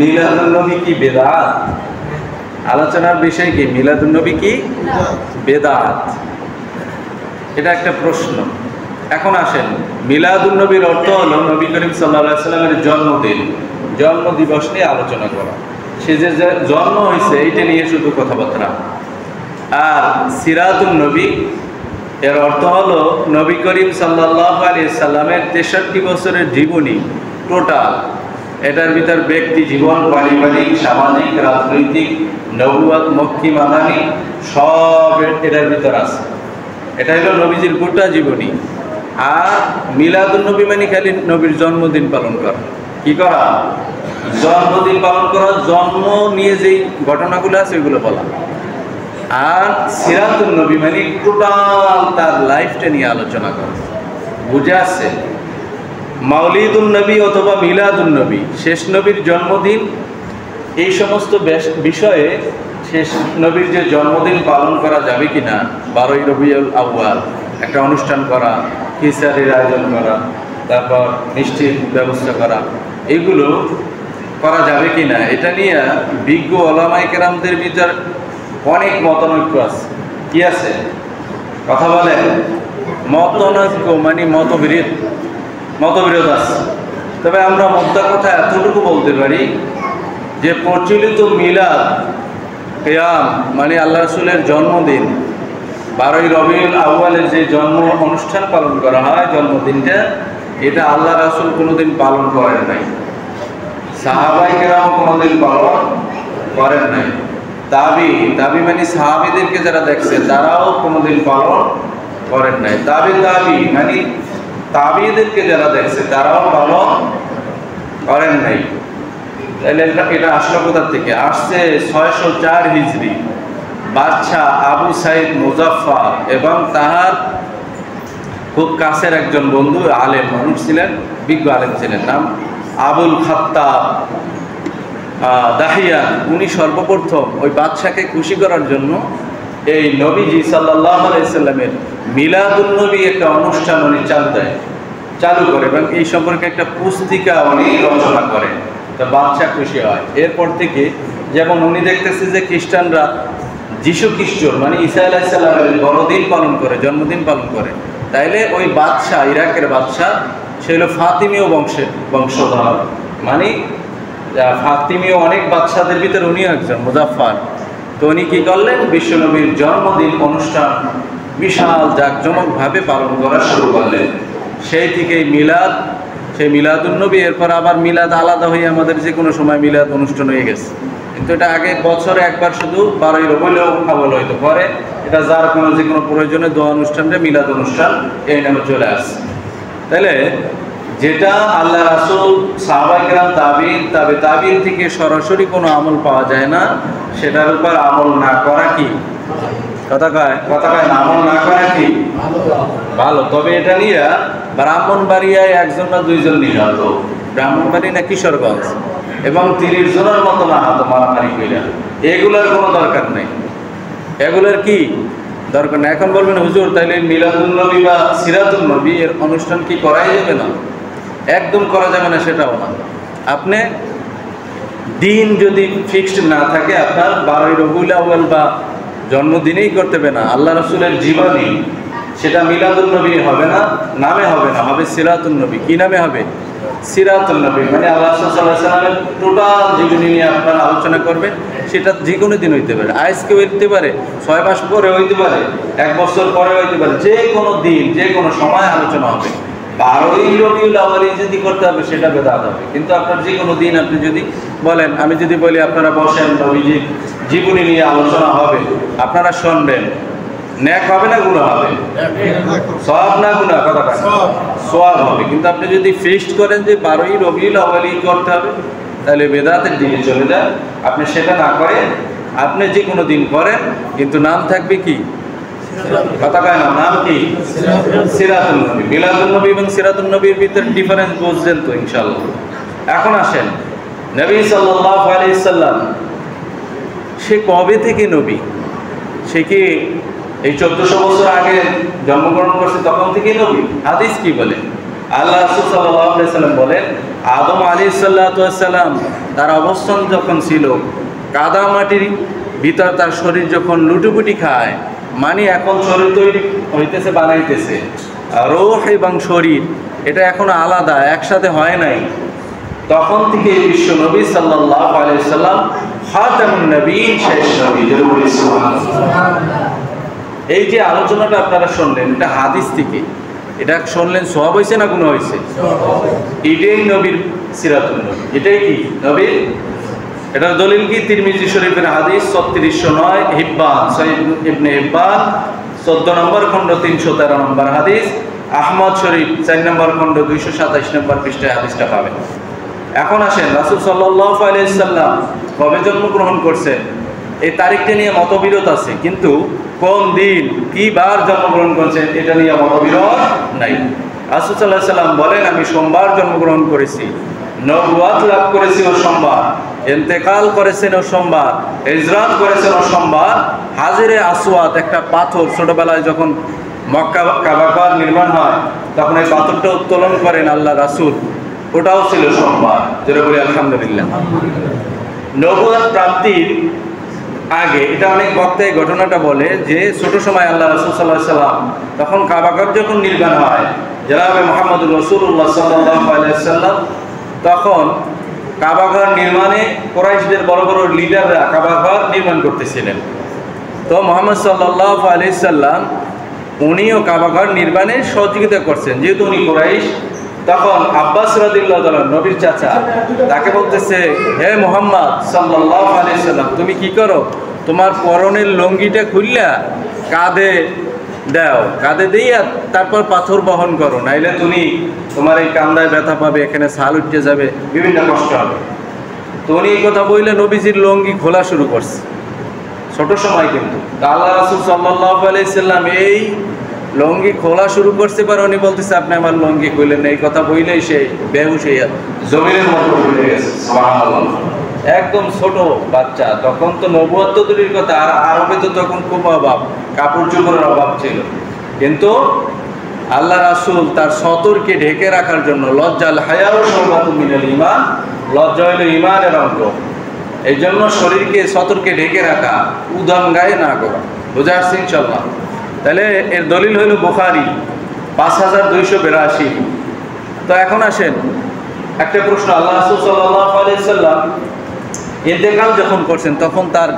মিলাদুন্নবী কি বেদাত? আলোচনার বিষয় কি মিলাদুন্নবী কি বেদাত? এটা একটা প্রশ্ন। এখন আসেন, মিলাদুন্নবীর অর্থ হলো নবী করিম সাল্লাল্লাহু আলাইহি সাল্লামের জন্মদিন, জন্মদিবস নিয়ে আলোচনা করা। সে যে জন্ম হয়েছে এইটা নিয়ে শুধু কথাবার্তা। আর সিরাতুন নবী এর অর্থ হলো নবী করিম সাল্লাল্লাহু আলাইহি সাল্লামের 63 বছরের জীবনী টোটাল। এটার ভিতর ব্যক্তি জীবন, পারিবারিক, সামাজিক, রাজনৈতিক, নবুয়ত, মক্কি, মাদানী সব এটার ভিতর আছে। এটা হলো নবীজির গোটা জীবনী। আর মিলাদুন্নবী মানে খালি নবীর জন্মদিন পালন করা। কি করা? জন্মদিন পালন করা, জন্ম নিয়ে যেই ঘটনাগুলো আছে ওইগুলো বলা। আর সিরাতুন নবী মানে টোটাল তার লাইফটা নিয়ে আলোচনা করা। বুঝে আসছে? মাউলিদুন নবী অথবা মিলাদুন নবী, শেষ নবীর জন্মদিন, এই সমস্ত বিষয়ে শেষ নবীর যে জন্মদিন পালন করা যাবে কিনা, 12ই রবিউল আউয়াল একটা অনুষ্ঠান করা, খিচারির আয়োজন করা, তারপর মিষ্টির ব্যবস্থা করা, এগুলো করা যাবে কিনা এটা নিয়ে বিজ্ঞ ওলামায়ে কেরামদের ভিতর অনেক মতানৈক্য আছে। কি আছে? কথা বলেন। মতানৈক্য মানে মতবিরোধ আছে। তবে আমরা মোদ্দা কথা এতটুকু বলতে পারি যে প্রচলিত মিলাদ কিয়াম মানে আল্লাহ রাসূলের জন্মদিন, 12ই রবিউল আউয়ালের যে জন্ম অনুষ্ঠান পালন করা হয়, জন্মদিনটা, এটা আল্লাহ রাসূল কোনোদিন পালন করেন নাই, সাহাবায়ে কেরাম কোনোদিন পালন করেন নাই। তাবি মানে সাহাবীদেরকে যারা দেখছে তারাও কোনোদিন পালন করেন নাই। তাবি মানে তাবিদেরকে যারা দেখছে তারাও পালন করেন নাই। তাহলে এটা আসলো কোথা থেকে? আসছে 604 হিজরি। বাদশাহ আবু সাইদ মুজাফফর এবং তাহার খুব কাছের একজন বন্ধু, আলেম মানুষ ছিলেন, বিজ্ঞ আলেম ছিলেন, নাম আবুল খাত্তাব দাহিয়ান। উনি সর্বপ্রথম ওই বাদশাকে খুশি করার জন্য এই নবীজি সাল্লাল্লাহু আলাইহি সাল্লামের মিলাদুন্নবী একটা অনুষ্ঠান উনি চালু করে এবং এই সম্পর্কে একটা পুস্তিকা উনি রচনা করেন। তো বাদশা খুশি হয়। এরপর থেকে যেমন উনি দেখতেছে যে খ্রিস্টানরা যিশু খ্রিস্ট মানে ঈসা আলাইহিস সালামের বড়দিন পালন করে, জন্মদিন পালন করে, তাইলে ওই বাদশাহ, ইরাকের বাদশাহ, সে হলো ফাতিমীয় বংশধর, মানে ফাতিমীয় অনেক বাদশাদের ভিতরে উনিও একজন, মুজাফফর। তো উনি কী করলেন? বিশ্বনবীর জন্মদিন অনুষ্ঠান বিশাল জাঁকজমকভাবে পালন করা শুরু করলেন। সেই থেকেই সেই মিলাদুন্নবী। এরপর আবার মিলাদ আলাদা হয়ে আমাদের যে কোনো সময় মিলাদ অনুষ্ঠান হয়ে গেছে, কিন্তু এটা আগে বছরে একবার শুধু 12ই রবিউল আউয়াল হইতো। পরে এটা যার যে কোনো প্রয়োজনে দোয়া অনুষ্ঠানটা মিলাদ অনুষ্ঠান এই নামে চলে আসছে। তাহলে যেটা আল্লাহ রাসূল, সাহাবায়ে কেরাম, তাবিঈন থেকে সরাসরি কোনো আমল পাওয়া যায় না, সেটার উপর আমল না করা কি কথা কয় না, আমল না করা কি ভালো। তবে এটা নিয়ে ব্রাহ্মণবাড়িয়ায় একজন না দুইজন নিহত, ব্রাহ্মণবাড়ি না কিশোরগঞ্জ, এবং 30 জনের মতো আহত মারামারি কইরা। এগুলোর কোনো দরকার নেই, এগুলোর কি দরকার নেই। এখন বলবেন হুজুর তাইলে মিলাদুন্নবী বা সিরাতুন্নবী এর অনুষ্ঠান কি করাই যাবে না? একদম করা যাবে না, সেটাও না। আপনি দিন যদি ফিক্সড না থাকে, আপনার 12ই রবিউল আউয়াল বা জন্মদিনেই করতে হবে না, আল্লাহ রাসূলের জীবনী, সেটা মিলাদুন্নবী হবে না, নামে হবে না, হবে সিরাতুন্নবী। কি নামে হবে? সিরাতুন্নবী মানে আল্লাহ রাসূল সাল্লাল্লাহু আলাইহি ওয়াসাল্লামের টোটাল জীবনী নিয়ে আপনারা আলোচনা করবেন। সেটা যে কোনো দিন হইতে পারে, আজকে হইতে পারে, 6 মাস পরে হইতে পারে, 1 বছর পরে হইতে পারে, যে কোনো দিন যে কোনো সময় আলোচনা হবে। 12ই রবিউল আউয়ালে যদি করতে হবে সেটা বেদাত হবে। কিন্তু আপনার যে কোনো দিন আপনি যদি বলেন, আমি যদি বলি আপনারা বসেন, নবীজির জীবনী নিয়ে আলোচনা হবে, আপনারা শুনবেন, নেক হবে না গুনাহ হবে? সওয়াব না গুনাহ? কথা সওয়াব হবে। কিন্তু আপনি যদি ফিক্সড করেন যে 12ই রবিউল আউয়ালই করতে হবে, তাহলে বেদাতের দিকে চলে যায়। আপনি সেটা না করে আপনি যে কোনো দিন করেন, কিন্তু নাম থাকবে কি? কথা কয় না, নাম কি? সিরাতুন্নবী। মিলাদুন্নবী এবং সিরাতুন্নবীর ভিতরে ডিফারেন্স বুঝছেন তো ইনশাআল্লাহ। এখন আসেন, নবী সাল্লাল্লাহু আলাইহি সাল্লাম সে কবে থেকে নবী? সে কি এই 1400 বছর আগে জন্মগ্রহণ করছে তখন থেকেই নবী? হাদিস কি বলে? আল্লাহ রাসূল সাল্লাল্লাহু আলাইহি সাল্লাম বলেন, আদম আলাইহিসসালাম তার অবস্থান যখন ছিল কাদা মাটির ভিতর, তার শরীর যখন লুটুপুটি খায়, মানে এখন শরীর তৈরি হইতেছে, বানাইতেছে, রূহ এবং শরীর এটা এখনো আলাদা, একসাথে হয় নাই। তখন থেকে বিশ্ব নবী সাল্লাল্লাহু আলাইহি সাল্লাম খাতামুন নবীন, শেষ নবী। এই যে আলোচনাটা আপনারা শুনলেন, এটা হাদিস থেকে, এটা শুনলেন সওয়াব হয়েছে না গুনাহ হয়েছে? এটাই নবীর সিরাতুন নবী, এটাই কি নবীর। এটার দলিল কি? তিরমিজি শরীফের হাদিস 3609, হিব্বান সহিহ ইবনে হিব্বান 14 নম্বর খণ্ড 313 নম্বর হাদিস, আহমদ শরীফ 4 নম্বর খণ্ড 227 নম্বর পৃষ্ঠায় হাদিসটা পাবেন। এখন আসেন, রাসূল সাল্লাল্লাহু আলাইহি সাল্লাম কবে জন্মগ্রহণ করছেন এই তারিখটা নিয়ে মতবিরোধ আছে, কিন্তু কোন দিন কি বার জন্মগ্রহণ করছেন এটা নিয়ে মতবিরোধ নাই। রাসূল সাল্লাল্লাহু আলাইহি সাল্লাম বলেন, আমি সোমবার জন্মগ্রহণ করেছি, নবুয়ত লাভ করেছি ও সোমবার, ইন্তেকাল করেছেন ও সোমবার, হিজরত করেছেন ও সোমবার। হাজরে আসওয়াদ একটা পাথর, ছোটবেলায় যখন মক্কা কাবা নির্মাণ হয় তখন এই পাথরটা উত্তোলন করেন আল্লাহ রাসূল, ওটাও ছিল সোমবার। যেটা বলি আলহামদুলিল্লাহ। নবুয়ত প্রাপ্তির আগে, এটা অনেক বক্তায় ঘটনাটা বলে যে ছোট সময় আল্লাহ রাসূল সাল্লাল্লাহু আলাইহি সাল্লাম তখন কাবাঘর যখন নির্মাণ হয়, জনাবে মুহাম্মদুর রাসূলুল্লাহ সাল্লাল্লাহু আলাইহি সাল্লাম তখন কাবাঘর নির্মাণে কুরাইশদের বড় বড় লিডাররা কাবাঘর নির্মাণ করতেছিলেন। তো মুহাম্মদ সাল্লাল্লাহু আলাইহি সাল্লাম উনিও কাবাঘর নির্মাণে সহযোগিতা করছেন, যেহেতু উনি কুরাইশ। তখন আব্বাস রাদিয়াল্লাহু তাআলা, নবীর চাচা, তাকে বলতেছে, হে মুহাম্মদ সাল্লাল্লাহু আলাইহি সাল্লাম, তুমি কি করো, তোমার পরনের লুঙ্গিটা খুললা কাঁধে দাও, কাঁধে দিয়া তারপর পাথর বহন করো, নাইলে তুমি তোমার এই কান্দায় ব্যথা পাবে, এখানে ছাল উঠতে যাবে, বিভিন্ন কষ্ট হবে। তো উনি এই কথা বললে নবীজির লুঙ্গি খোলা শুরু করছে, ছোট সময় কিন্তু। আল্লাহ রাসূল সাল্লাল্লাহু আলাইহি সাল্লাম এই লুঙ্গি খোলা শুরু করতে পারে, উনি বলতেছে আপনি আমার লুঙ্গি খুললেন। এই কথা বললেই সে বেহুশ হইয়া জমিনের মতো ভুলে গেছে। সুবহানাল্লাহ। একদম ছোট বাচ্চা, তখন তো নবুয়ত তো দূরের কথা, আর আরবে তো তখন খুব অভাব, কাপড় চোপড়ের অভাব ছিল। কিন্তু আল্লাহ রাসূল তার সতরকে ঢেকে রাখার জন্য, লজ্জাল হায়াউ শাওবাতুম মিনাল ঈমান, লজ্জা হইল ঈমানের অঙ্গ, এই জন্য শরীরকে সতরকে ঢেকে রাখা, উদাম গায়ে না করা। বুঝা আসছে ইনশাআল্লাহ? তাহলে এর দলিল হইল বুখারী 5282। তো এখন আসেন, একটা প্রশ্ন, আল্লাহ রাসূল সাল্লাল্লাহু আলাইহি সাল্লাম ইন্তেকাল যখন করছেন তখন তার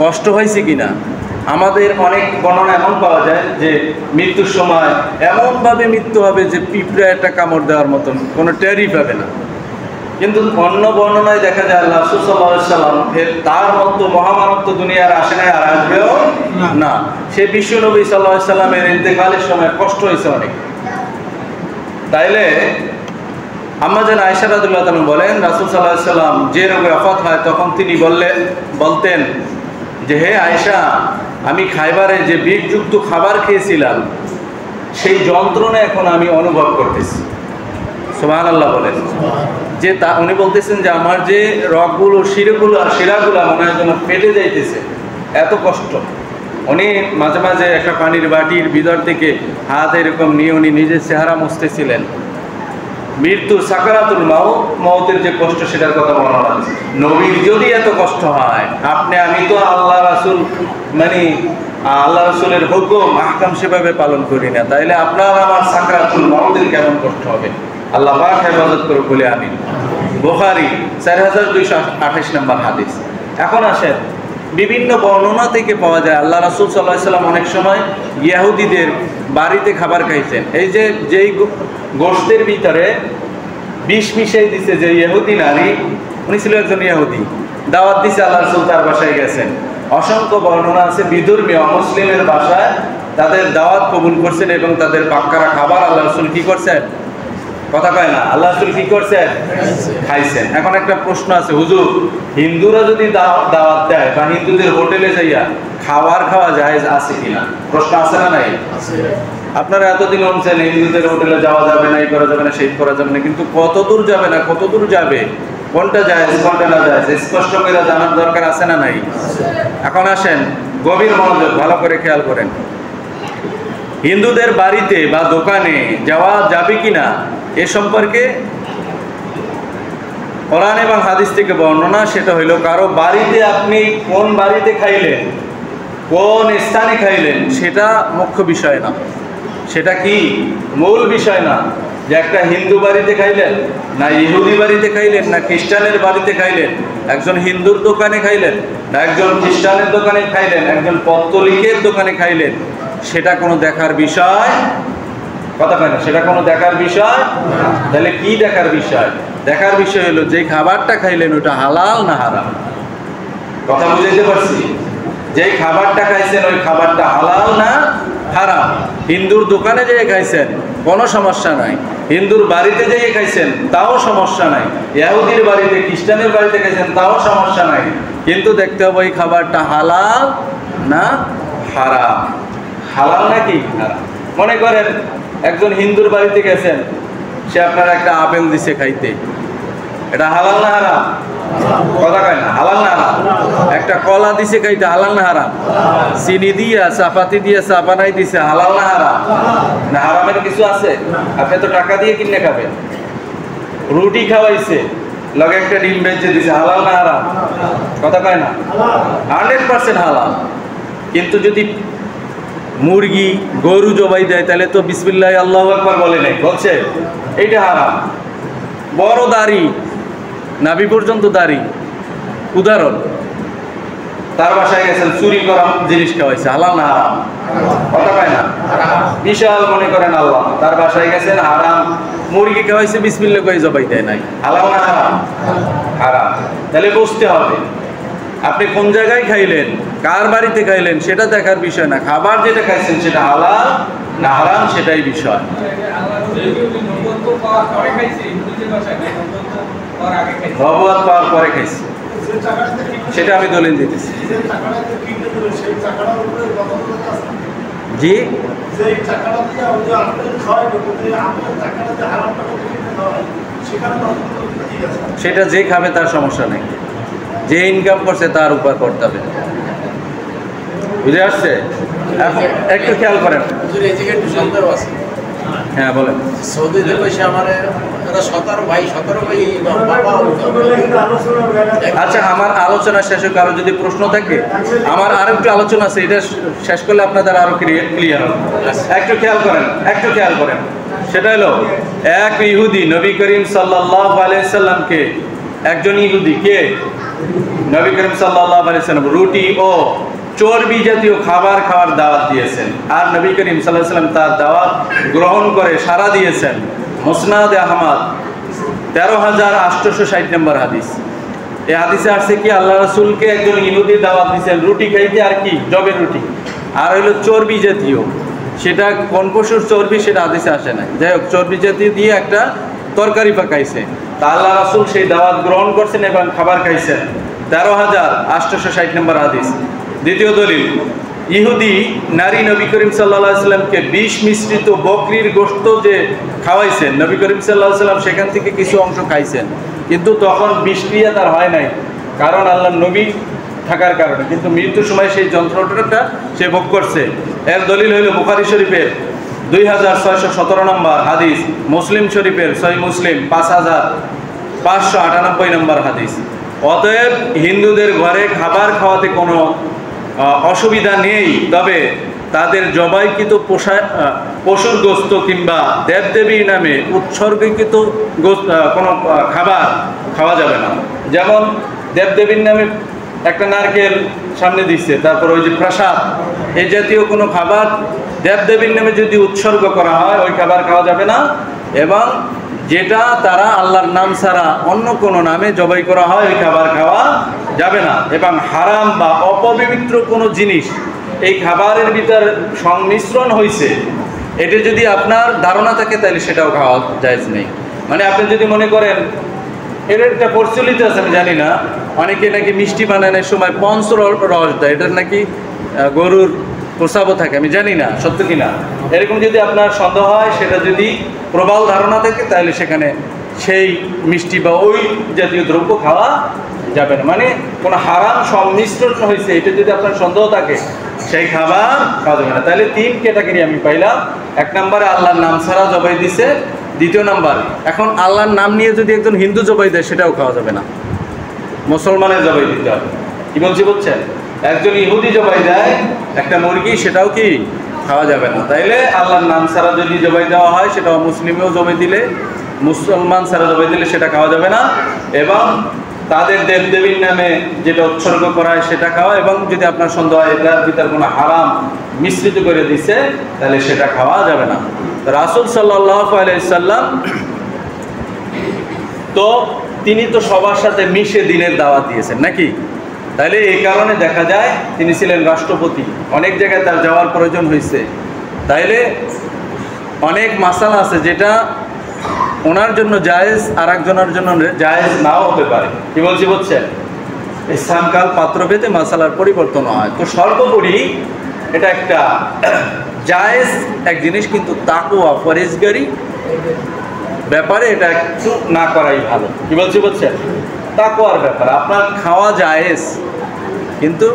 কষ্ট হয়েছে কিনা? আমাদের অনেক বর্ণনা এমন পাওয়া যায় যে মৃত্যুর সময় এমনভাবে মৃত্যু হবে যে পিঁপড়া একটা কামড় দেওয়ার মতন, কোনো টেরই পাবে না। কিন্তু অন্য বর্ণনায় দেখা যায় আল্লাহ রাসূল সাল্লাল্লাহু আলাইহি সাল্লাম তার মতো মহামানব তো দুনিয়ার আসে নাই, আর আসবেও না। সে বিশ্ব নবী সাল্লাল্লাহু আলাইহি সাল্লামের ইন্তেকালের সময় কষ্ট হয়েছে অনেক। তাইলে আম্মা জান আয়েশা রাদিয়াল্লাহু তাআলা বলেন, রাসূল সাল্লাল্লাহু আলাইহি সাল্লাম যে রোগে ওফাত হয় তখন তিনি বলতেন যে, হে আয়েশা, আমি খাইবারে যে বিষযুক্ত খাবার খেয়েছিলাম সেই যন্ত্রণা এখন আমি অনুভব করতেছি। সুবহানাল্লাহ বলেন। যে উনি বলতেছেন যে আমার যে রগগুলো, শিরাগুলো মনে হয় যেন ফেটে যাইতেছে, এত কষ্ট। উনি মাঝে মাঝে একটা পানির বাটির ভিতর থেকে হাত এরকম নিয়ে উনি নিজের চেহারা মুছতেছিলেন। মৃত্যুর সাকারাতুল মউতের যে কষ্ট, সেটার কথা বলা হচ্ছে। নবীর যদি এত কষ্ট হয়, আমি তো আল্লাহ রাসূল, মানে আল্লাহ রাসূলের হুকুম আহকাম সেভাবে পালন করি না, তাইলে আপনার আমার সাকারাতুল মউতের কেমন কষ্ট হবে? আল্লাহ পাক হেফাজত করুক বলে আমিন। বুখারী 4228 নম্বর হাদিস। এখন আসেন, বিভিন্ন বর্ণনা থেকে পাওয়া যায় আল্লাহ রাসূল সাল্লাল্লাহু আলাইহি সাল্লাম অনেক সময় ইহুদিদের বাড়িতে খাবার খাইছেন। এই যে যেই গোশতের ভিতরে বিষ মিশাই দিছে, যে ইহুদি নারী, উনি ছিল একজন ইহুদি, দাওয়াত দিছে, আল্লাহ রাসূল তার বাসায় গেছেন। অসংখ্য বর্ণনা আছে, বিধর্মী অমুসলিমের বাসায় তাদের দাওয়াত কবুল করছেন এবং তাদের পাক্কারা খাবার আল্লাহ রাসূল কি করছেন? কথা কয় না, আল্লাহ রাসূল কি করছেন? খাইছেন। এখন একটা প্রশ্ন আছে, হুজুর, হিন্দুরা যদি দাওয়াত দেয় বা হিন্দুদের হোটেলে যাইয়া খাওয়া জায়েজ আছে কিনা? প্রশ্ন আছে না নাই? আপনারা এতদিন বলছেন হিন্দুদের হোটেলে যাওয়া যাবে না, এই করা যাবে না, সেই করা যাবে না, কিন্তু কত দূর যাবে না, কত দূর যাবে, কোনটা জায়েজ কোনটা না জায়েজ স্পষ্ট করে জানার দরকার আছে না নাই? এখন আসেন, গভীর মনোযোগ, ভালো করে খেয়াল করেন। হিন্দুদের বাড়িতে বা দোকানে যাওয়া যাবে কিনা এ সম্পর্কে কোরআন এবং হাদিস থেকে বর্ণনা, সেটা হইল কারো বাড়িতে আপনি কোন বাড়িতে খাইলেন, কোন স্থানে খাইলেন, সেটা মুখ্য বিষয় না, সেটা কি মূল বিষয় না। যে একটা হিন্দু বাড়িতে খাইলেন, না ইহুদি বাড়িতে খাইলেন, না খ্রিস্টানের বাড়িতে খাইলেন, একজন হিন্দুর দোকানে খাইলেন, না একজন খ্রিস্টানের দোকানে খাইলেন, একজন পত্তলিকের দোকানে খাইলেন, সেটা কোনো দেখার বিষয় কথা কয় না, সেটা কোনো দেখার বিষয়। তাহলে কি দেখার বিষয়? দেখার বিষয় হলো যে খাবারটা খাইলেন ওটা হালাল না হারাম। কথা বুঝাইতে পারছি? যেই খাবারটা খাইছেন ওই খাবারটা হালাল না হারাম। হিন্দুর দোকানে যেয়ে খাইছেন কোনো সমস্যা নাই, হিন্দুর বাড়িতে যেয়ে খাইছেন তাও সমস্যা নাই, ইহুদির বাড়িতে খ্রিস্টানের বাড়িতে খাইছেন তাও সমস্যা নাই, কিন্তু দেখতে হবে ওই খাবারটা হালাল না হারাম। হালাল নাকি হারাম? মনে করেন একজন হিন্দুর বাড়িতে গেছেন, সে আপনার একটা আপেল দিছে খাইতে, এটা হালাল না হারাম? কথা কয় না, হালাল না হারাম? একটা কলা দিছে খাইতে, হালাল না হারাম? চিনি দিয়া চাপাতি দিয়ে চা বানাই দিছে, হালাল না হারাম? না হারামের কিছু আছে? আপনি তো টাকা দিয়ে কিনে খাবেন। রুটি খাওয়াইছে, লগে একটা ডিম বেঁচে দিছে, হালাল না হারাম? কথা কয় না, 100% হালাল। কিন্তু যদি মুরগি গরু জবাই দেয় তাহলে তো বিসমিল্লাহ আল্লাহু আকবার বলে নাই, বলছে এইটা হারাম। বড় দাড়ি, নাভি পর্যন্ত দাড়ি, উদাহরণ, তার বাসায় গেছেন, চুরি করা জিনিস খাওয়াইছে, হালাল না হারাম? কথা কয় না, বিশাল মনে করেন আল্লাহ, তার বাসায় গেছেন, হারাম মুরগি খাওয়াইছে, বিসমিল্লাহ কই জবাই দেয় নাই, হালাল না হারাম? হারাম। তাহলে বুঝতে হবে আপনি কোন জায়গায় খাইলেন, কার বাড়িতে খাইলেন, সেটা দেখার বিষয় না, খাবার যেটা খাইছেন সেটা হালাল না হারাম সেটাই বিষয়। নবুয়ত পাওয়ার পরে খাইছে, সেটা আমি দলিল দিতেছি। জি, সেটা যে খাবে তার সমস্যা নেই, যে ইনকাম করছে তার উপর করতে হবে। বুঝে আসছে? একটু খেয়াল করেন। হ্যাঁ বলেন। সৌদি দেশে আমার 17 ভাই বাবা। আচ্ছা, আমার আলোচনা শেষে কারো যদি প্রশ্ন থাকে, আমার আরো একটু আলোচনা আছে, এটা শেষ করলে আপনাদের আরো ক্লিয়ার হবে। একটু খেয়াল করেন, একটু খেয়াল করেন। সেটা হলো এক ইহুদি নবী করিম সাল্লাল্লাহু আলাইহি সাল্লামকে, একজন ইহুদি কে নবী করিম সাল্লাল্লাহু আলাইহি সাল্লাম রুটি ও চর্বি জাতীয় খাবার খাওয়ার দাওয়াত দিয়েছেন, আর নবী করিম সাল্লাল্লাহু আলাইহি সাল্লাম তার দাওয়াত গ্রহণ করে সাড়া দিয়েছেন। মুসনাদ আহমদ 13,860 নম্বর হাদিস। এই হাদিসে আসছে কি, আল্লাহ রাসূলকে একজন ইহুদি দাওয়াত দিয়েছেন রুটি খাইতে, আর কি জবের রুটি, আর হইলো চর্বি জাতীয়, সেটা কোন পশুর চর্বি সেটা হাদিসে আসে না, যাই হোক চর্বি জাতীয় দিয়ে একটা তরকারি পাকাইছে, তা আল্লাহ রাসূল সেই দাওয়াত গ্রহণ করছেন এবং খাবার খাইছেন। 13,860 নম্বর হাদিস। দ্বিতীয় দলিল, ইহুদি নারী নবী করিম সাল্লাল্লাহু আলাইহি সাল্লামকে বিষ মিশ্রিত বকরির গোশত যে খাওয়াইছেন, নবী করিম সাল্লাল্লাহু আলাইহি সাল্লাম সেখান থেকে কিছু অংশ খাইছেন, কিন্তু তখন বিষক্রিয়া তার হয় নাই, কারণ আল্লাহর নবী থাকার কারণে, কিন্তু মৃত্যুর সময় সেই যন্ত্রণাটা সে ভোগ করছে। এর দলিল হইল বুখারী শরীফের 2617 নম্বর হাদিস, মুসলিম শরীফের সহিহ মুসলিম 5598 নম্বর হাদিস। অতএব হিন্দুদের ঘরে খাবার খাওয়াতে কোনো অসুবিধা নেই, তবে তাদের জবাইকৃত পশুর গোস্ত কিংবা দেবদেবীর নামে উৎসর্গীকৃত কোনো খাবার খাওয়া যাবে না। যেমন দেবদেবীর নামে একটা নারকেল সামনে দিচ্ছে, তারপর ওই যে প্রসাদ, এই জাতীয় কোনো খাবার দেবদেবীর নামে যদি উৎসর্গ করা হয় ওই খাবার খাওয়া যাবে না, এবং যেটা তারা আল্লাহর নাম ছাড়া অন্য কোনো নামে জবাই করা হয় ওই খাবার খাওয়া যাবে না। এবং হারাম বা অপবিত্র কোনো জিনিস এই খাবারের ভিতর সংমিশ্রণ হয়েছে, এটা যদি আপনার ধারণা থাকে তাহলে সেটাও খাওয়া জায়েজ নেই। মানে আপনি যদি মনে করেন, এর একটা প্রচলিত আছে আমি জানি না, অনেকে নাকি মিষ্টি বানানোর সময় পঞ্চ রস দেয়, এটার নাকি গরুর প্রস্রাবও থাকে, আমি জানি না সত্য কিনা। এরকম যদি আপনার সন্দেহ হয়, সেটা যদি প্রবল ধারণা থাকে তাহলে সেখানে সেই মিষ্টি বা ওই জাতীয় দ্রব্য খাওয়া যাবে না। মানে কোনো হারাম সংমিশ্রণ হয়েছে এটা যদি আপনার সন্দেহ থাকে, সেই খাবার খাওয়া যাবে না। তাহলে 3 ক্যাটাগরি আমি পাইলাম। 1 নম্বরে আল্লাহর নাম ছাড়া জবাই দিছে, দ্বিতীয় নাম্বার, এখন আল্লাহর নাম নিয়ে যদি একজন হিন্দু জবাই দেয় সেটাও খাওয়া যাবে না, মুসলমানের জবাই দিতে হবে। কি বলছি বুঝছেন? একজন ইহুদি জবাই দেয় একটা মুরগি, সেটাও কি খাওয়া যাবে না। তাইলে আল্লাহর নাম ছাড়া যদি জবাই দেওয়া হয় সেটা মুসলিমেও জবাই দিলে, মুসলমান ছাড়া জবাই দিলে সেটা খাওয়া যাবে না। এবং তাদের দেবদেবীর নামে যেটা উৎসর্গ করা হয় সেটা খাওয়া, এবং যদি আপনার সন্দেহ হয় এটার ভিতর কোনো হারাম মিশ্রিত করে দিছে তাহলে সেটা খাওয়া যাবে না। রাসূল সাল্লাল্লাহু আলাইহি সাল্লাম তো তিনি তো সবার সাথে মিশে দিনের দাওয়াত দিয়েছেন নাকি? তাইলে এই কারণে দেখা যায় তিনি ছিলেন রাষ্ট্রপতি, অনেক জায়গায় তার যাওয়ার প্রয়োজন হয়েছে। তাইলে অনেক মাসালা আছে যেটা ওনার জন্য জায়েজ আর একজনের জন্য জায়েজ নাও হতে পারে। কি বলছি বুঝছেন? ইসলামকাল পাত্রভেদে মাসালার পরিবর্তন হয়। তো সর্বোপরি এটা একটা জায়েজ এক জিনিস, কিন্তু তাকওয়া পরহেজগারি ব্যাপারে এটা একটু না করাই ভালো। কি বলছি বুঝছেন? তাকওয়ার ব্যাপার আপনার খাওয়া জায়েজ, কিন্তু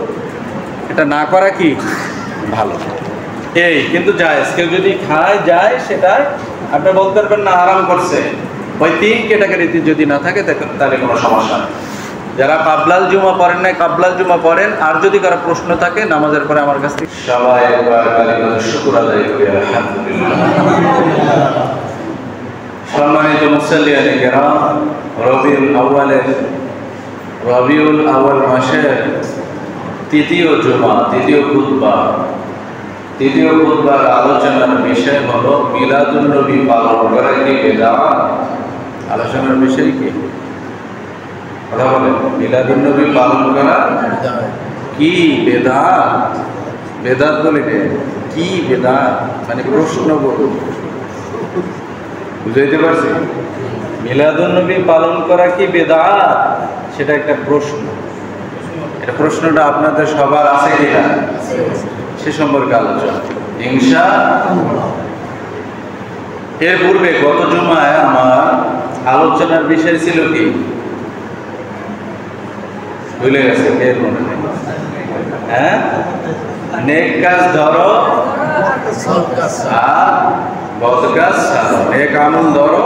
এটা না করা কি ভালো, এই কিন্তু জায়েজ। কেউ যদি খায় যায় সেটা আপনি বলতে পারবেন না আরাম করছে, ওই 3 ক্যাটাগরিতে যদি না থাকে তাহলে কোনো সমস্যা নেই। যারা কাবলাল জুমা পড়েন নাই কাবলাল জুমা পড়েন, আর যদি কারো প্রশ্ন থাকে নামাজের পরে আমার কাছ থেকে সবাই একবার কালিমাতুশ শুকর আদায় করি আলহামদুলিল্লাহ। সম্মানিত মুসল্লিয়ানে কেরাম, রবিউল আউয়াল মাসের তৃতীয় জুমা, তৃতীয় খুতবার আলোচনার বিষয় হলো মিলাদুন নবী পালন করা কি বিদআত? আলোচনার বিষয় কি? কথা বলেন। মিলাদুন নবী পালন করা কি বিদআত? বেদাত বলে কি বিদআত মানে প্রশ্ন বলুন, বুঝাইতে পারছি? মিলাদুন নবী পালন করা কি বিদআত, সেটা একটা প্রশ্ন। এটা প্রশ্নটা আপনাদের সবার আছে কিনা সে সম্পর্কে আলোচনা ইনশাআল্লাহ। এর পূর্বে গত জুমায় আমার আলোচনার বিষয় ছিল কি ভুলে গেছে? কে মনে নেই? হ্যাঁ, নেক কাজ ধরো আর বদ কাজ ছাড়ো। নেক আমল ধরো,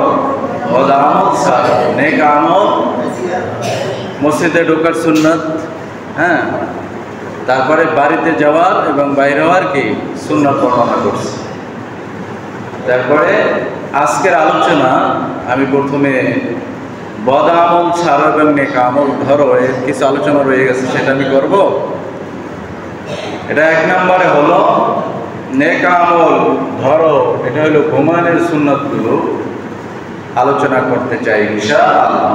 বদ আমল ছাড়ো। নেক আমল মসজিদে ঢোকার সুন্নাত, হ্যাঁ, তারপরে বাড়িতে যাওয়ার এবং বাইরে হওয়ার কি সুন্নাত বর্ণনা করছি। তারপরে আজকের আলোচনা আমি প্রথমে বদ আমল ছাড়ো এবং নেক আমল ধরো এর কিছু আলোচনা রয়ে গেছে, সেটা আমি করব। এটা 1 নম্বরে হলো নেক আমল ধরো, এটা হলো ঘুমানোর সুন্নাতগুলো আলোচনা করতে চাই ইনশাআল্লাহ।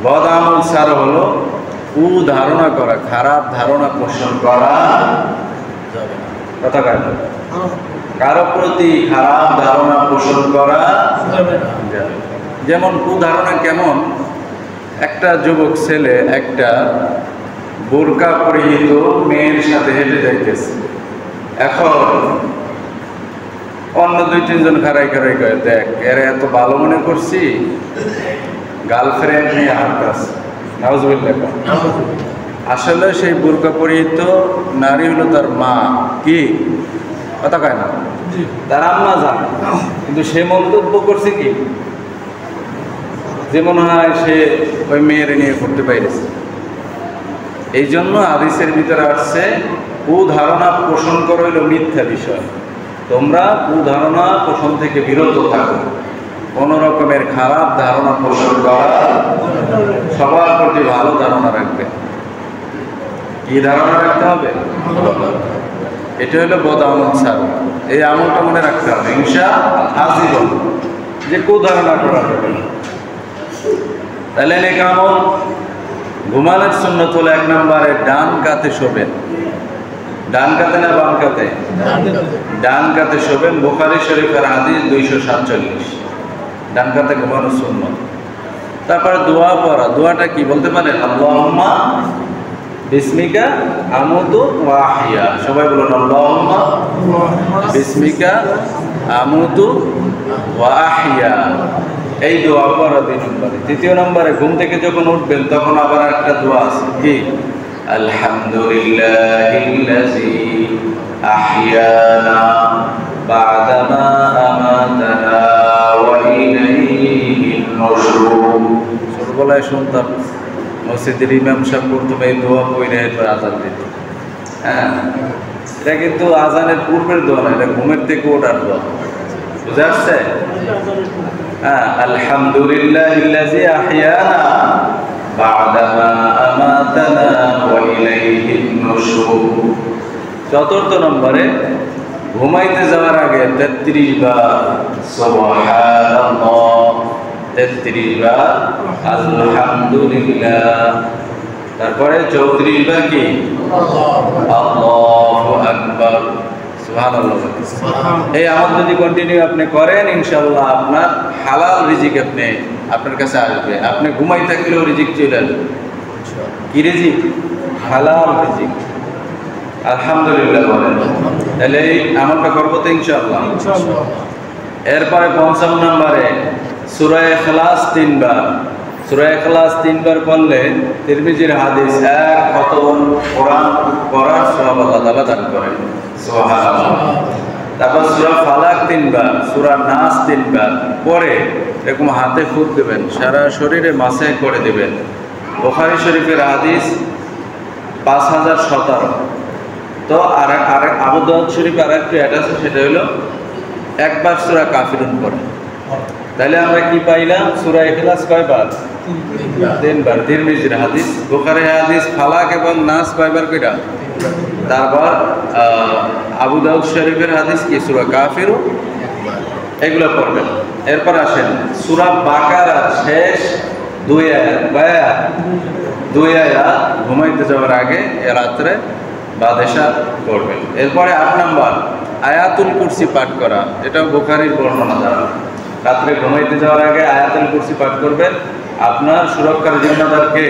বদ আমল ছাড়ো হলো ধারণা করা, খারাপ ধারণা পোষণ করা যাবে না। কথা কাজ কারো প্রতি খারাপ ধারণা পোষণ করা যাবে না। যেমন কুধারণা কেমন? একটা যুবক ছেলে একটা বোরকা পরিহিত মেয়ের সাথে হেঁটে যাইতেছে, এখন অন্য 2-3 জন খারাই কয় দেখ এরা এত ভালো মনে করছি, গার্লফ্রেন্ড নিয়ে হাঁটতেছে। আসলে সেই বোরকা পরিহিত নারী হলো তার মা। কি কথা কয় না? তার আম্মা জান, কিন্তু সে মন্তব্য করছে কি যে মনে হয় সে ওই মেয়ের নিয়ে করতে পাইছে। এই জন্য হাদিসের ভিতরে আসছে কুধারণা পোষণ করা হইল মিথ্যা বিষয়। তোমরা কুধারণা পোষণ থেকে বিরত থাকো, কোন রকমের খারাপ ধারণা পোষণ করা, সবার প্রতি ভালো ধারণা রাখবে। কি ধারণা রাখতে হবে? এটা হলো বদ আমল ছাড়ো। এই আমলটা মনে রাখতে হবে ইনশাআল্লাহ আজীবন, যে কুধারণা করা যাবে না। তাহলে নেক আমল ঘুমানোর সুন্নত হলো 1 নম্বরে ডান কাতে শোবেন। ডান কাতে না বাম কাতে? ডান কাতে শোবেন। বুখারী শরীফের হাদিস 247। ডান কাতে ঘুমানোর সুন্নত। তারপরে দোয়া পড়া। দোয়াটা কি বলতে পারেন? আল্লাহুম্মা বিসমিকা আমুতু ওয়া আহইয়া। সবাই বলুন আল্লাহুম্মা বিসমিকা আমুতু ওয়া আহইয়া। এই দোয়া পড়া 2 নম্বরে। 3 নম্বরে ঘুম থেকে যখন উঠবেন তখন আবার একটা দোয়া আছে কি আলহামদুলিল্লাহিল্লাযী আহইয়ানা বা'দামা আমাতানা وإليه النشور ছোটবেলায় শুনতাম মসজিদের ইমাম সাহেব প্রথমে এই দোয়া পড়ে এরপর আজান দিত। হ্যাঁ, এটা কিন্তু আজানের পূর্বের দোয়া না, এটা ঘুমের থেকে ওঠার দোয়া। বুঝা আসছে? হ্যাঁ, আলহামদুলিল্লাহিল্লাযী আহইয়ানা বা'দামা আমাতানা ওয়া ইলাইহিন নুশুর। চতুর্থ নম্বরে ঘুমাইতে যাওয়ার আগে 33 বার সুবহানাল্লাহ, 33 বার আলহামদুলিল্লাহ, তারপরে 34 বার কি আল্লাহু আকবার, সুবহানাল্লাহ। এই আমল যদি কন্টিনিউ আপনি করেন, ইনশাআল্লাহ আপনার হালাল রিজিক আপনার কাছে আসবে। আপনি ঘুমাই থাকলেও রিজিক চলে আসবে। কি রিজিক? হালাল রিজিক। আলহামদুলিল্লাহ বলেন। তাহলে এই আমলটা করবো তো ইনশাআল্লাহ। এরপরে ৫৫ নম্বরে সূরা ইখলাস ৩ বার। সূরা ইখলাস ৩ বার পড়লে তিরমিজির হাদিস, এক খতম কোরআন পড়ার সওয়াব আল্লাহ তাআলা দান করেন। সুবহানাল্লাহ। তারপর সূরা ফালাক ৩ বার, সূরা নাস ৩ বার পরে এরকম হাতে ফুঁক দেবেন, সারা শরীরে মাসাজ করে দেবেন। বুখারী শরীফের হাদিস ৫০১৭। তো আর আবু দাউদ শরীফে আরেকটু অ্যাড আছে, সেটা হলো একবার সূরা কাফিরুন পড়ে। তাহলে আমরা কি পাইলাম? সূরা ইখলাস কয়বার? ৩ বার। তিরমিজির হাদিস। বুখারীর হাদিস ফালাক এবং নাস কয়বার কইরা? তারপর আবু দাউদ শরীফের হাদিস কি সূরা কাফিরুন, এগুলো পড়বেন। এরপর আসেন সূরা বাকারার শেষ 2 আয়াত, 2 আয়াত ঘুমাইতে যাওয়ার আগে রাত্রে বাদেশা করবেন। এরপরে ৮ নম্বর আয়াতুল কুরসি পাঠ করা, এটাও বুখারীর বর্ণনা দ্বারা। রাত্রে ঘুমাইতে যাওয়ার আগে আয়াতুল কুরসি পাঠ করবেন। আপনার সুরক্ষার জিম্মাদার কে?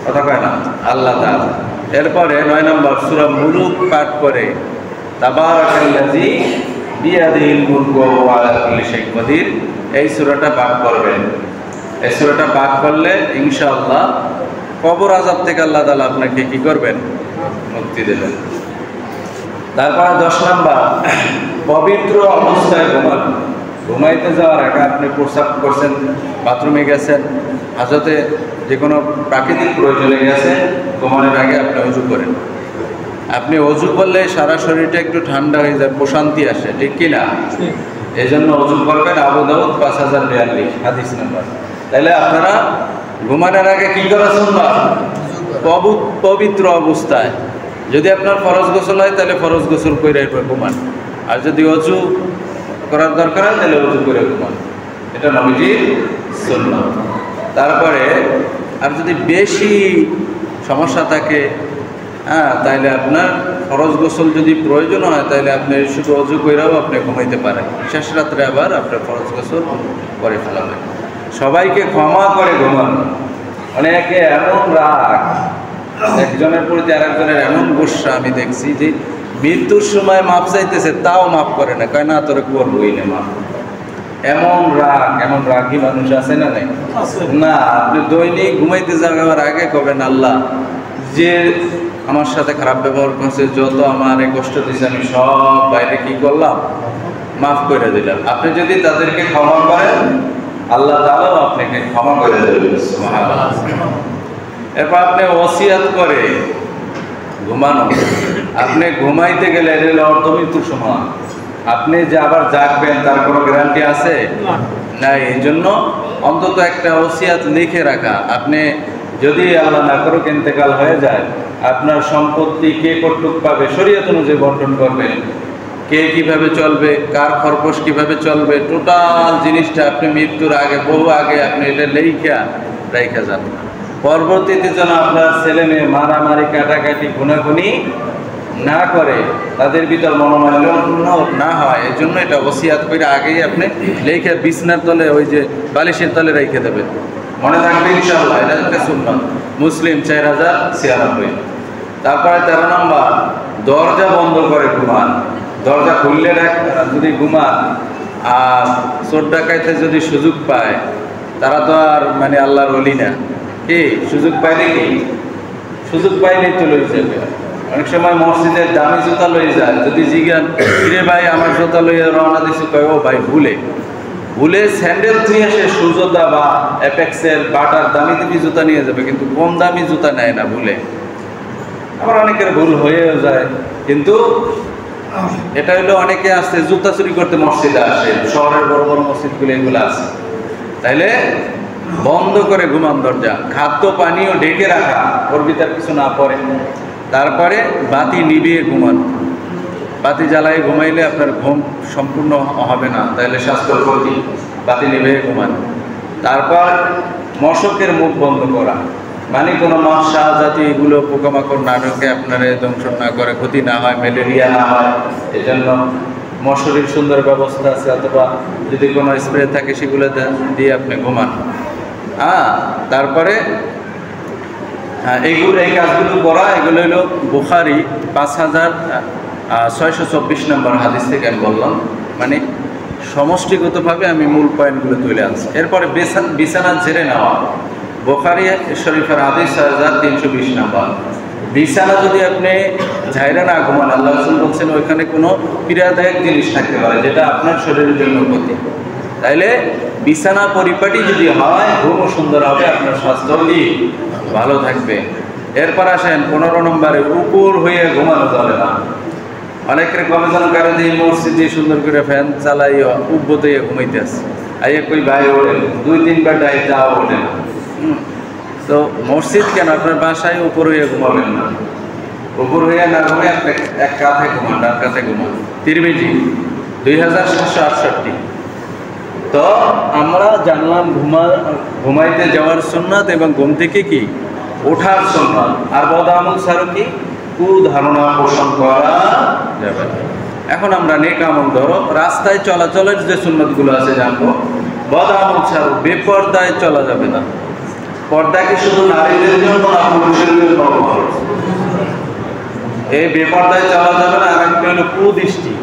কথা কয় না, আল্লাহ তাআলা। এরপরে ৯ নম্বর সূরা মুলুক পাঠ করে তাবারাকাল্লাযী বিয়াদিহিল মুলকু ওয়া হুয়া আলা কুল্লি শাইইন কাদির, এই সূরাটা পাঠ করবেন। এই সূরাটা পাঠ করলে ইনশাআল্লাহ কবর আযাব থেকে আল্লাহ তাআলা আপনাকে কি করবেন? মুক্তি দেবেন। তারপর ১০ নম্বর পবিত্র অবস্থায় ঘুমান। ঘুমাইতে যাওয়ার আগে আপনি প্রস্রাব করছেন, বাথরুমে গেছেন, হাজতে যে কোনো প্রাকৃতিক প্রয়োজনে গেছেন, ঘুমানোর আগে আপনি ওযু করেন। আপনি ওযু করলে সারা শরীরটা একটু ঠান্ডা হয়ে যায়, প্রশান্তি আসে, ঠিক কি না? এই জন্য ওযু করবেন। আবু দাউদ ৫০৪২ হাদিস নাম্বার। তাহলে আপনারা ঘুমানোর আগে কি করা সুন্নাত? পবিত্র অবস্থায়। যদি আপনার ফরজ গোসল হয় তাহলে ফরজ গোসল করে এরপর ঘুমান, আর যদি ওযু করার দরকার হয় তাহলে ওযু করে ঘুমান। এটা নবীজির সুন্নাত। তারপরে আর যদি বেশি সমস্যা থাকে, তাইলে আপনার ফরজ গোসল যদি প্রয়োজন হয় তাহলে আপনি শুধু ওযু কইরাও আপনি ঘুমাইতে পারেন। শেষ রাত্রে আবার আপনার ফরজ গোসল করে ফেলাবেন। সবাইকে ক্ষমা করে ঘুমানো। অনেকে এমন রাগ, একজনের প্রতি আরেকজনের এমন গুসা আমি দেখছি যে মৃত্যুর সময় মাপ চাইতেছে, তাও মাফ করে না, কয় না তোরে করবই না মাফ। এমন রাগী মানুষ আছে না? নাই না? আপনি দৈনিক ঘুমাইতে যাওয়ার আগে কবেন, আল্লাহ যে আমার সাথে খারাপ ব্যবহার করছে, যত আমার কষ্ট দিয়েছে, আমি সব বাইরে কি করলাম? মাফ করে দিলাম। আপনি যদি তাদেরকে ক্ষমা করেন, আল্লাহ তাআলাও আপনাকে ক্ষমা করে দেবেন। সুবহানাল্লাহ। এরপর আপনি ওসিয়াত করে ঘুমানো। আপনি ঘুমাইতে গেলে এটা হলো অর্ধমৃত্যুর সময়। আপনি যে আবার জাগবেন তার কোনো গ্যারান্টি আছে? নাই। এই জন্য অন্তত একটা ওসিয়াত লিখে রাখা। আপনি যদি আল্লাহ না করুক ইন্তেকাল হয়ে যায়, আপনার সম্পত্তি কে কতটুক পাবে, শরীয়ত অনুযায়ী বন্টন করবেন। কে কিভাবে চলবে, কার খরপোশ কিভাবে চলবে, টোটাল জিনিসটা আপনি মৃত্যুর আগে, বহু আগে আপনি এটা রেখে যান। পরবর্তীতে যেন আপনার ছেলে মেয়ে মারামারি, কাটাকাটি, গুনাগুনি না করে, তাদের ভিতর মনোমালিন্য না হয়, এই জন্য এটা ওসিয়াত করে আগেই আপনি লেখে বিছনার তলে, ওই যে বালিশের তলে রেখে দেবেন। মনে রাখবে ইনশাআল্লাহ, এটা একটা সুন্নাত। মুসলিম 4096। তারপরে 13 নম্বর দরজা বন্ধ করে ঘুমান। দরজা খুললে যদি ঘুমান, আর চোর ডাকাইতে যদি সুযোগ পায়, তারা তো আর মানে আল্লাহর ওলি না, কি সুযোগ পাইলে কি সুযোগ পাইলেই তো লই যাবে। অনেক সময় মসজিদের দামি জুতা লই যায়, যদি জিজ্ঞান রে ভাই আমার জুতা লইয়া রওনা দিছি, কয় ও ভাই ভুলে, ভুলে স্যান্ডেল ধুয়ে সে সুজোতা বা অ্যাপেক্সের বাটার দামি দামি জুতা নিয়ে যাবে, কিন্তু কম দামি জুতা নেয় না ভুলে। আবার অনেকের ভুল হয়েও যায়, কিন্তু এটা হলো অনেকে আসছে জুতা চুরি করতে মসজিদে আসে, শহরের বড় বড় মসজিদগুলো এগুলো আছে। তাইলে বন্ধ করে ঘুমান দরজা, খাদ্য পানীয় ঢেকে রাখা, ওর ভিতর কিছু না পড়ে। তারপরে বাতি নিভিয়ে ঘুমান। বাতি জ্বালায় ঘুমাইলে আপনার ঘুম সম্পূর্ণ হবে না, তাহলে স্বাস্থ্যের ক্ষতি। বাতি নিভিয়ে ঘুমান। তারপর মশকের মুখ বন্ধ করা, মানে কোনো মশা জাতীয় এগুলো পোকামাকড় না ঢোকে, আপনারা দংশন না করে, ক্ষতি না হয়, ম্যালেরিয়া না হয়, এজন্য মশারির সুন্দর ব্যবস্থা আছে, অথবা যদি কোনো স্প্রে থাকে সেগুলো দিয়ে আপনি ঘুমান। তারপরে এই কাজগুলো করা, এগুলো হলো বুখারী 5624 নম্বর হাদিস থেকে আমি বললাম, মানে সমষ্টিগতভাবে আমি মূল পয়েন্টগুলো তুলে আনছি। এরপরে বিছানা ঝেড়ে নেওয়া, বুখারী শরীফের হাদিস 6320 নম্বর। বিছানা যদি আপনি ঝাইরা না ঘুমান, আল্লাহ রাসূল বলছেন ওইখানে কোনো পীড়াদায়ক জিনিস থাকতে পারে যেটা আপনার শরীরের জন্য ক্ষতি। তাইলে বিছানা পরিপাটি যদি হয়, ঘুমও সুন্দর হবে, আপনার স্বাস্থ্য ভালো থাকবে। এরপর আসেন 15 নম্বরে, উপর হয়ে ঘুমানো যাবে না। অনেকের গবেষণা করে যে মসজিদে সুন্দর করে ফ্যান চালাই উব্বত হয়ে ঘুমাইতে আসে, আইয়া কই ভাই ওঠেন 2-3 বার ডাই যাওয়া ওঠে না। তো মসজিদ কেন, আপনার বাসায় উপর হয়ে ঘুমাবেন না। উপর হয়ে না ঘুমে আপনি এক কাঁথে ঘুমান, ডান কাঁথে ঘুমান। তিরমিজি 2768। তো আমরা জানলাম ঘুমাইতে যাওয়ার সুন্নাত এবং ঘুম থেকে কি ওঠার সুন্নাত। আর বদআমল ছাড়া কি কুধারণা পোষণ করা যাবে না। এখন আমরা নেক আমল, ধরো রাস্তায় চলাচলের যে সুন্নাতগুলো আছে জানবো। বদআমল ছাড়া বেপরদায় চলা যাবে না। পর্দা কি শুধু নারীদের জন্য না পুরুষের জন্য? এই বেপরদায় চলা যাবে না। আর একটা হলো কুদৃষ্টি।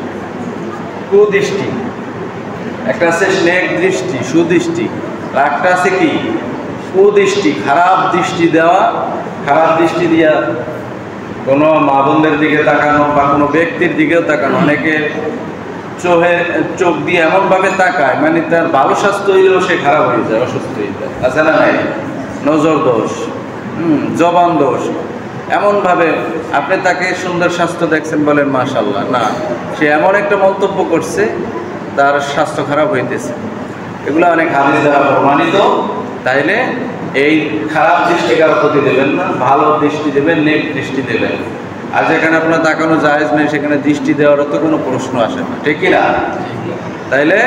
কুদৃষ্টি একটা আছে স্নেক দৃষ্টি, সুদৃষ্টি, আর একটা আছে কি কুদৃষ্টি, খারাপ দৃষ্টি দেওয়া। খারাপ দৃষ্টি দিয়া কোনো মা বোনদের দিকে তাকানো বা কোনো ব্যক্তির দিকেও তাকানো। অনেকে চোখ দিয়ে এমনভাবে তাকায়, মানে তার ভালো স্বাস্থ্য হইলেও সে খারাপ হয়ে যায়, অসুস্থ হয়ে যায়, আছে না নাই? নজর দোষ, জবান দোষ। এমনভাবে আপনি তাকে সুন্দর স্বাস্থ্য দেখছেন, বলেন মাশাআল্লাহ, না, সে এমন একটা মন্তব্য করছে তার স্বাস্থ্য খারাপ হইতেছে। এগুলো অনেক হাদিস দ্বারা প্রমাণিত। তাইলে এই খারাপ দৃষ্টি কারো প্রতি দেবেন না, ভালো দৃষ্টি দেবেন, নেক দৃষ্টি দেবেন। আর যেখানে আপনার তাকানো জায়েজ নেই সেখানে দৃষ্টি দেওয়ারও তো কোনো প্রশ্ন আসে না, ঠিক কিনা? তাইলে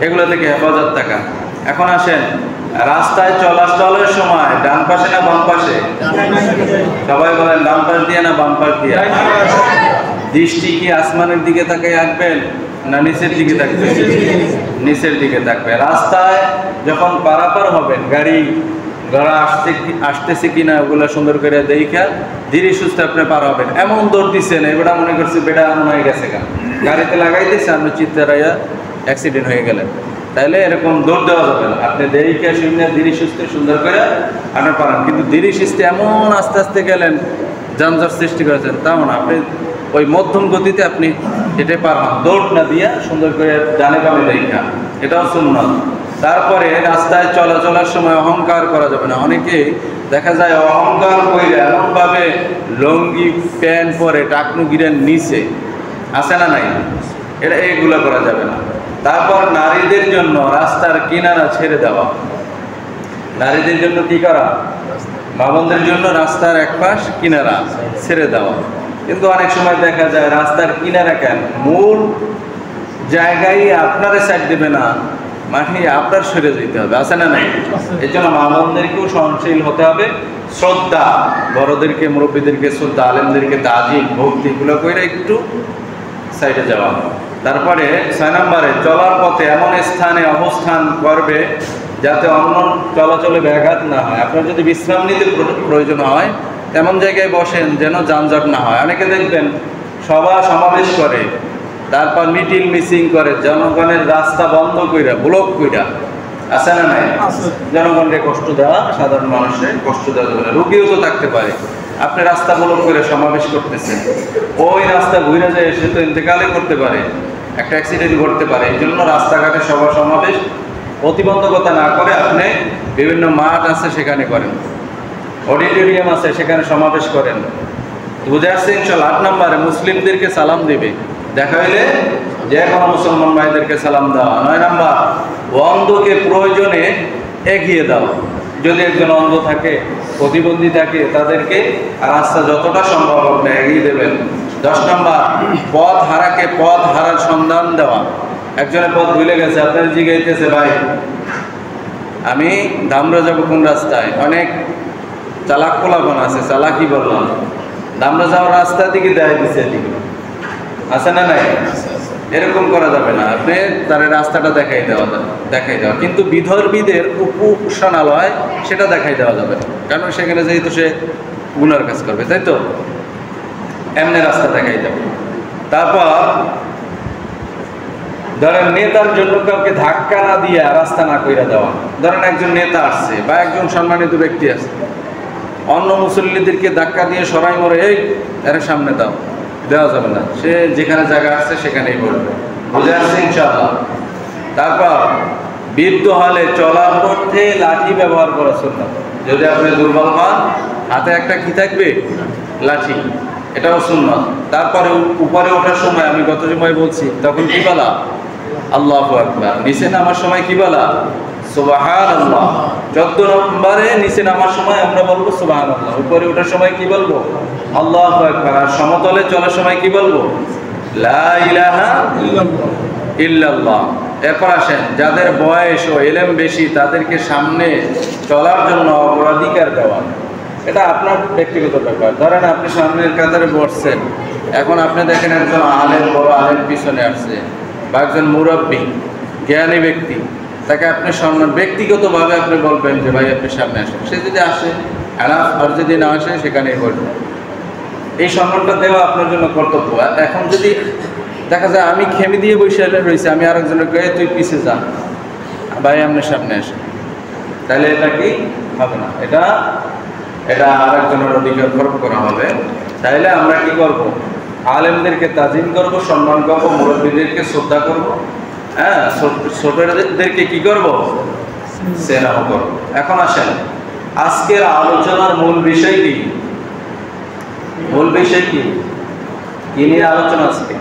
এগুলো থেকে হেফাজত থাকা। এখন আসেন রাস্তায় চলাচলের সময় ডান পাশে না বাম পাশে? সবাই বলেন ডান পাশ দিয়ে না বাম পাশ দিয়ে? দৃষ্টি কি আসমানের দিকে তাকিয়ে রাখবেন না নিচের দিকে থাকবে? নিচের দিকে থাকবে। রাস্তায় যখন পারাপার হবেন, গাড়ি ঘোড়া আসতেছে কিনা ওগুলো সুন্দর করে দেখা ধীরে সুস্থে আপনি পার হবেন। এমন দৌড় দিচ্ছেন, এবার মনে করছে বেড়া এমন হয়ে গেছে, গাড়িতে লাগাইতেছে, আপনি চিত্তারাইয়া অ্যাক্সিডেন্ট হয়ে গেলেন। তাইলে এরকম দৌড় দেওয়া যাবে না। আপনি দেরিকে শুনে ধীরে সুস্থে সুন্দর করে আপনি পারেন, কিন্তু ধীরে সুস্থে এমন আস্তে আস্তে গেলেন যানজট সৃষ্টি করেছেন, তাও না। আপনি ওই মধ্যম গতিতে আপনি এটাই পার হন, দৌড় না দিয়া সুন্দর করে ডানে বামে দেখা, এটাও সুন্নাত। তারপরে রাস্তায় চলাচলের সময় অহংকার করা যাবে না। অনেকে দেখা যায় অহংকার করে এমনভাবে লুঙ্গি প্যান্ট পরে টাকনু গিরেন নিচে, আছে না নাই? এটা এইগুলো করা যাবে না। তারপর নারীদের জন্য রাস্তার কিনারা ছেড়ে দেওয়া। নারীদের জন্য কি করা? মা বোনদের জন্য রাস্তার এক পাশ কিনারা ছেড়ে দেওয়া। কিন্তু অনেক সময় দেখা যায় রাস্তার কিনারা কেন, মূল জায়গায় আপনারা সাইড দেবে না, মাঠে আপনার সরে যেতে হবে, আছে না নাই? এই জন্য মা বোনদেরকেও সহনশীল হতে হবে। শ্রদ্ধা, বড়দেরকে, মুরব্বীদেরকে শ্রদ্ধা, আলেমদেরকে তাজিম, ভক্তি, এগুলো করে একটু সাইডে যাওয়া। তারপরে 6 নম্বরে, চলার পথে এমন স্থানে অবস্থান করবে যাতে অন্য চলাচলে ব্যাঘাত না হয়। আপনার যদি বিশ্রাম নিতে প্রয়োজন হয় এমন জায়গায় বসেন যেন যানজট না হয়। অনেকে দেখবেন সভা সমাবেশ করে, তারপর মিটিং মিসিং করে, জনগণের রাস্তা বন্ধ কইরা, ব্লক কইরা, আছে না নাই? জনগণকে কষ্ট দেওয়া, সাধারণ মানুষের কষ্ট দেওয়া যাবে না। রুগীও তো থাকতে পারে। আপনি রাস্তা ব্লক করে সমাবেশ করতেছেন, ওই রাস্তা ঘুরে যায়, সে তো ইন্তেকালে করতে পারে। একটা অ্যাক্সিডেন্ট ঘটতে পারে। এই জন্য রাস্তাঘাটে সভা সমাবেশ প্রতিবন্ধকতা না করে আপনি বিভিন্ন মাঠ আছে সেখানে করেন, অডিটোরিয়াম আছে সেখানে সমাবেশ করেন। বুঝে আসছে ইনশাল্লাহ। 8 নম্বরে মুসলিমদেরকে সালাম দিবে, দেখা হইলে যে কোনো মুসলমান ভাইদেরকে সালাম দেওয়া। 9 নম্বর অন্ধকে প্রয়োজনে এগিয়ে দাও। যদি একজন অন্ধ থাকে, প্রতিবন্ধী থাকে, তাদেরকে রাস্তা যতটা সম্ভব আপনি এগিয়ে দেবেন। 10 নম্বর পথ হারাকে পথ হারার সন্ধান দেওয়া। একজনের পথ ভুলে গেছে, আপনার জিজ্ঞাসা, ভাই আমি ধামরা যাবো কোন রাস্তায়? অনেক চালাক পোলাপন আছে, চালাকি বললাম, ধামরা যাওয়ার রাস্তা দিকে দেয় দিচ্ছে, এদিকে আছে না নাই? এরকম করা যাবে না। আপনি তার রাস্তাটা দেখাই দেওয়া, কিন্তু বিধর্মীদের উপাসনালয় সেটা দেখাই দেওয়া যাবে না, কারণ সেখানে যেহেতু সে গুনার কাজ করবে, তাই তো এমনি রাস্তা দেখাই দেবে। তারপর ধরেন নেতার জন্য কাউকে ধাক্কা না দিয়ে রাস্তা না কইরা দেওয়া। ধরেন একজন নেতা আসছে বা একজন সম্মানিত ব্যক্তি আছে, অন্য মুসল্লিদেরকে ধাক্কা দিয়ে সরাই মরে এই এর সামনে দাও, দেওয়া যাবে না। সে যেখানে জায়গা আসছে সেখানেই বলবে। বুঝে আসছে ইনশাআল্লাহ। তারপর বৃদ্ধ হলে চলার পথে লাঠি ব্যবহার করা সুন্নাত। যদি আপনি দুর্বল হন, হাতে একটা কি থাকবে? লাঠি, এটাও সুন্নাত। তারপরে উপরে ওঠার সময় আমি গত সময় বলছি, তখন কি বলা? আল্লাহু আকবার। নিচে নামার সময় কি বলা? সুবহানাল্লাহ। 14 নম্বরে নিচে নামার সময় আমরা বলবো সুবহানাল্লাহ। উপরে ওঠার সময় কি বলবো? আল্লাহু আকবার। আর সমতলে চলার সময় কি বলবো? লা ইলাহা ইল্লাল্লাহ। এরপর আসেন, যাদের বয়স ও ইলম বেশি তাদেরকে সামনে চলার জন্য অগ্রাধিকার দেওয়া। এটা আপনার ব্যক্তিগত ব্যাপার। ধরেন আপনি সামনের কাতারে বসছেন, এখন আপনি দেখেন একজন আলেম, বড় আলেম পিছনে আসছে, বা একজন মুরব্বী জ্ঞানী ব্যক্তি, তাকে আপনি সম্মান ব্যক্তিগতভাবে আপনি বলবেন যে ভাই আপনি সামনে আসেন। সে যদি আসে আলাপ, আর যদি না আসে সেখানেই বলবেন। এই সম্মানটা দেওয়া আপনার জন্য কর্তব্য। এখন যদি দেখা যায় আমি খেমি দিয়ে বসে রয়েছি, আমি আরেকজনের কয়ে তুই পিছিয়ে যা, ভাই আপনার সামনে আসে, তাহলে এটা কি হবে না, এটা আরেকজনের অধিকার খরচ করা হবে। তাইলে আমরা কি করব? আলেমদেরকে তাজিম করব, সম্মান করব, মুরব্বীদেরকে শ্রদ্ধা করব, হ্যাঁ, ছোটদেরকে কি করব? স্নেহ করব। এখন আসেন, আজকের আলোচনার মূল বিষয় কি? মূল বিষয় কি নিয়ে আলোচনা আজকে?